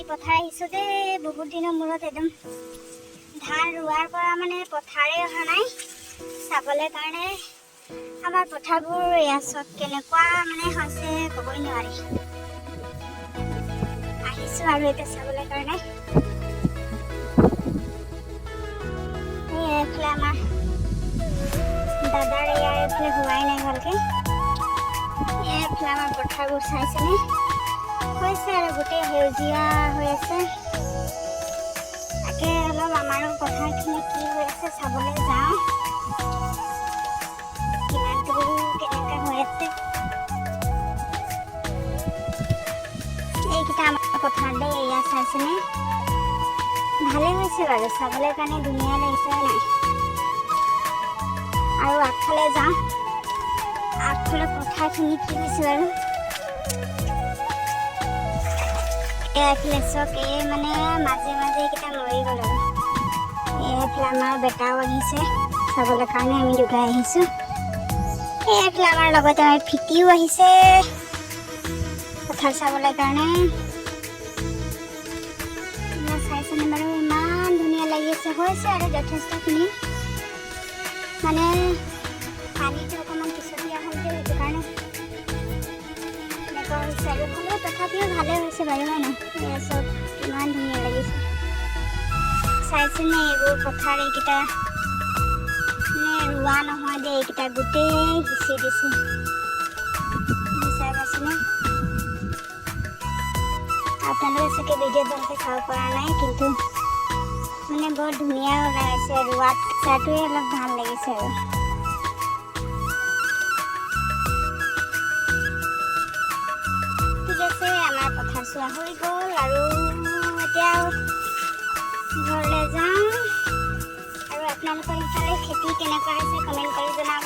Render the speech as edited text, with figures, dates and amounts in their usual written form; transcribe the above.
পথাৰ আহিছোঁ দেই বহুত দিনৰ মূৰত একদম ধান ৰোৱাৰ পৰা মানে পথাৰে অহা নাই চাবলৈ কাৰণে আমাৰ পথাৰবোৰ এয়া চব কেনেকুৱা মানে হৈছে ক'বই নোৱাৰি আহিছোঁ আৰু এতিয়া চাবলৈ কাৰণে এইফালে আমাৰ দাদাৰ ইয়াৰ এইফালে হোৱাই নাই ভালকৈ এইফালে আমাৰ পথাৰবোৰ চাইছেনে হৈছে আৰু গোটেই সেউজীয়া হৈ আছে তাকে অলপ আমাৰো পথাৰখিনি কি হৈ আছে চাবলৈ যাওঁ কিমান দূৰ কেনেকৈ হৈ আছে এইকেইটা আমাৰ পথাৰ দেই এয়া চাইছেনে ভালে হৈছে বাৰু চাবলৈ কাৰণে ধুনীয়া লাগিছে নাই আৰু আগফালে যাওঁ আগফালে পথাৰখিনি কি হৈছে বাৰু এইফালে চক এই মানে মাজে মাজে এইকেইটা মৰি গ'ল আৰু এইফালে আমাৰ বেটাও আহিছে চাবলৈ কাৰণে আমি দুটাই আহিছোঁ এইফালে আমাৰ লগতে আমাৰ ফিটিও আহিছে পথাৰ চাবলৈ কাৰণে চাইছেনে বাৰু ইমান ধুনীয়া লাগি আছে হৈছে আৰু যথেষ্টখিনি মানে পানীটো অকণমান পিছতীয়া হ'ল যে সেইটো কাৰণে এনেকুৱা হৈছে আৰু হ'লেও তথাপিও ভালে হৈছে বাৰু হয় নাই এয়া চব ইমান ধুনীয়া লাগিছে চাইছেনে এইবোৰ পথাৰ এইকেইটা মানে ৰোৱা নহয় দেই এইকেইটা গোটেই সিঁচি দিছে চাই পাইছেনে আপোনালোকে চাগে ভিডিঅ' ভালকৈ চাব পৰা নাই কিন্তু মানে বৰ ধুনীয়া ওলাই আছে ৰোৱাত চাটোৱে অলপ ভাল লাগিছে আৰু ঠিক আছে আমাৰ পথাৰ চোৱা হৈ গ'ল আৰু এতিয়া ঘৰলৈ যাওঁ আৰু আপোনালোকৰ ইফালে খেতি কেনেকুৱা হৈছে কমেণ্ট কৰি জনাব